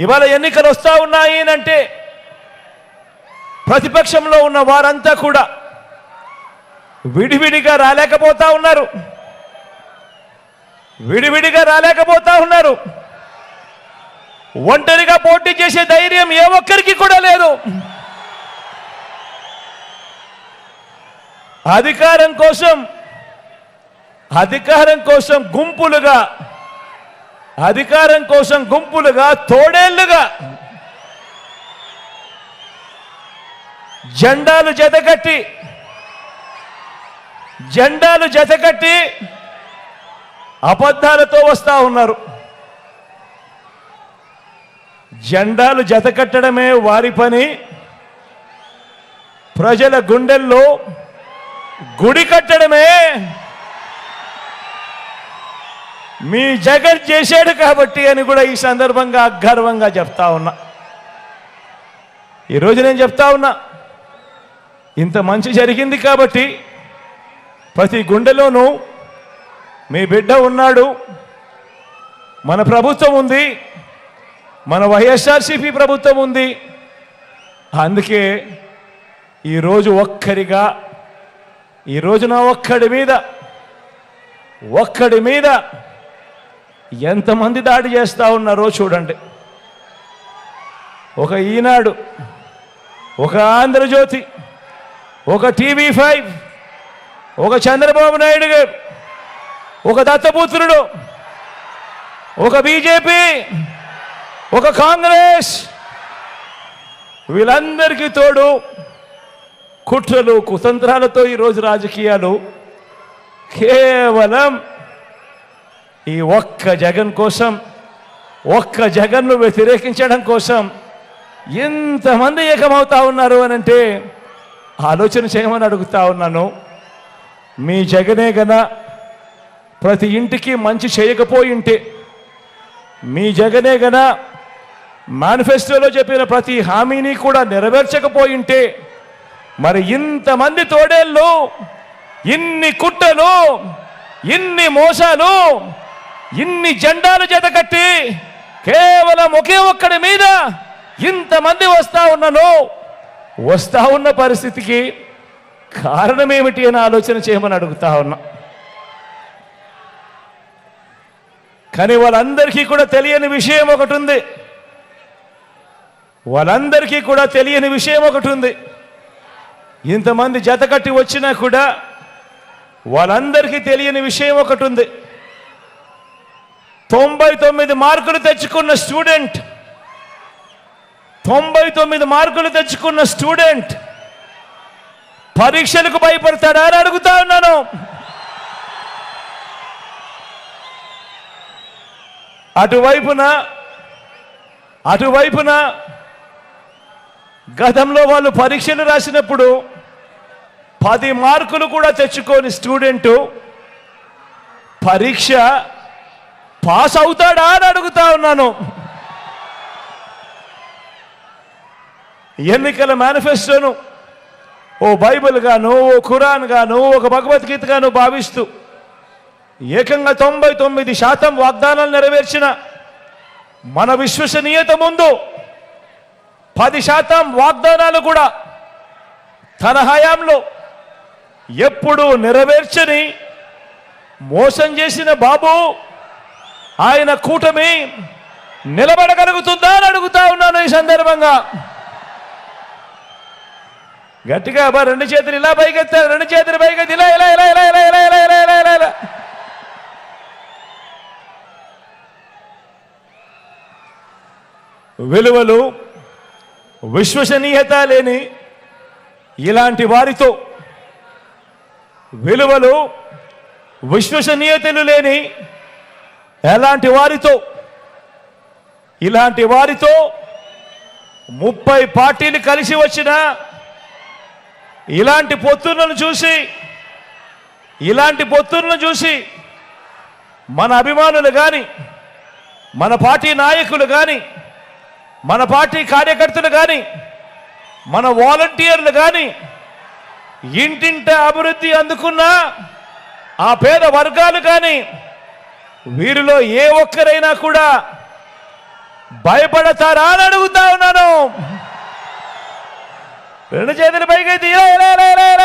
ఇవాళ ఎన్నికలు వస్తూ ఉన్నాయి అంటే ప్రతిపక్షంలో ఉన్న వారంతా కూడా విడివిడిగా రాలేకపోతా ఉన్నారు. ఒంటరిగా పోటీ చేసే ధైర్యం ఏ ఒక్కరికి కూడా లేదు. అధికారం కోసం గుంపులుగా తోడేళ్లుగా జెండాలు జతకట్టి అబద్ధాలతో వస్తా ఉన్నారు. జెండాలు జతకట్టడమే వారి పని, ప్రజల గుండెల్లో గుడి కట్టడమే మీ జగన్ చేశాడు కాబట్టి అని కూడా ఈ సందర్భంగా గర్వంగా చెప్తా ఉన్నా. ఈరోజు నేను చెప్తా ఉన్నా, ఇంత మంచి జరిగింది కాబట్టి ప్రతి గుండెలోనూ మీ బిడ్డ ఉన్నాడు, మన ప్రభుత్వం ఉంది, మన వైఎస్ఆర్సీపీ ప్రభుత్వం ఉంది. అందుకే ఈరోజు నా ఒక్కడి మీద ఎంతమంది దాడి చేస్తూ ఉన్నారో చూడండి. ఒక ఈనాడు, ఒక ఆంధ్రజ్యోతి, ఒక TV5, ఒక చంద్రబాబు నాయుడు గారు, ఒక దత్తపుత్రుడు, ఒక బీజేపీ, ఒక కాంగ్రెస్, వీళ్ళందరికీ తోడు కుట్రలు కుతంత్రాలతో ఈరోజు రాజకీయాలు కేవలం ఈ ఒక్క జగన్ కోసం, ఒక్క జగన్ను వ్యతిరేకించడం కోసం ఎంతమంది ఏకమవుతా ఉన్నారు అని అంటే ఆలోచన చేయమని అడుగుతా ఉన్నాను. మీ జగనే గన ప్రతి ఇంటికి మంచి చేయకపోయింటే, మీ జగనే గన మేనిఫెస్టోలో చెప్పిన ప్రతి హామీని కూడా నెరవేర్చకపోయింటే, మరి ఇంతమంది తోడేళ్ళు, ఇన్ని కుట్రలు, ఇన్ని మోసాలు, ఇన్ని జెండాలు జతకట్టి కేవలం ఒకే ఒక్కడి మీద ఇంతమంది వస్తా ఉన్న పరిస్థితికి కారణమేమిటి అని ఆలోచన చేయమని అడుగుతా ఉన్నా. కానీ వాళ్ళందరికీ కూడా తెలియని విషయం ఒకటి ఉంది. ఇంతమంది జతకట్టి వచ్చినా కూడా వాళ్ళందరికీ తెలియని విషయం ఒకటి ఉంది. 99 మార్కులు తెచ్చుకున్న స్టూడెంట్ పరీక్షలకు భయపడతాడా అని అడుగుతా ఉన్నాను. అటువైపున గతంలో వాళ్ళు పరీక్షలు రాసినప్పుడు 10 మార్కులు కూడా తెచ్చుకోని స్టూడెంటు పరీక్ష పాస్ అవుతాడా అని అడుగుతా ఉన్నాను. ఎన్నికల మేనిఫెస్టోను ఓ బైబిల్ గాను, ఓ ఖురాన్ గాను, ఒక భగవద్గీత గాను భావిస్తూ ఏకంగా 99% వాగ్దానాలు నెరవేర్చిన మన విశ్వసనీయత ముందు 10% వాగ్దానాలు కూడా తన హయాంలో ఎప్పుడు నెరవేర్చని మోసం చేసిన బాబు ఆయన కూటమి నిలబడగలుగుతుందా అని అడుగుతా ఉన్నాను. ఈ సందర్భంగా గట్టిగా రెండు చేతులు ఇలా పైకెత్తారు, రెండు చేతులు పైకెత్తి ఇలా ఇలా ఇలా ఇలా ఇలా ఇలా ఇలా ఇలా ఇలా ఇలా విలువలు విశ్వసనీయత లేని ఇలాంటి వారితో, విలువలు విశ్వసనీయతలు లేని ఇలాంటి వారితో 30 పార్టీలు కలిసి వచ్చిన ఇలాంటి పొత్తులను చూసి మన అభిమానులు కానీ, మన పార్టీ నాయకులు కానీ, మన పార్టీ కార్యకర్తలు కానీ, మన వాలంటీర్లు కానీ ఇంటింట అభివృద్ధి అందుకున్న ఆ పేద వర్గాలు కానీ వీరిలో ఏ ఒక్కరైనా కూడా భయపడతారా అని అడుగుతా ఉన్నాను. రెండు చేతులు పైకి ఎత్తి ఇలా ఇలా ఇలా ఇలా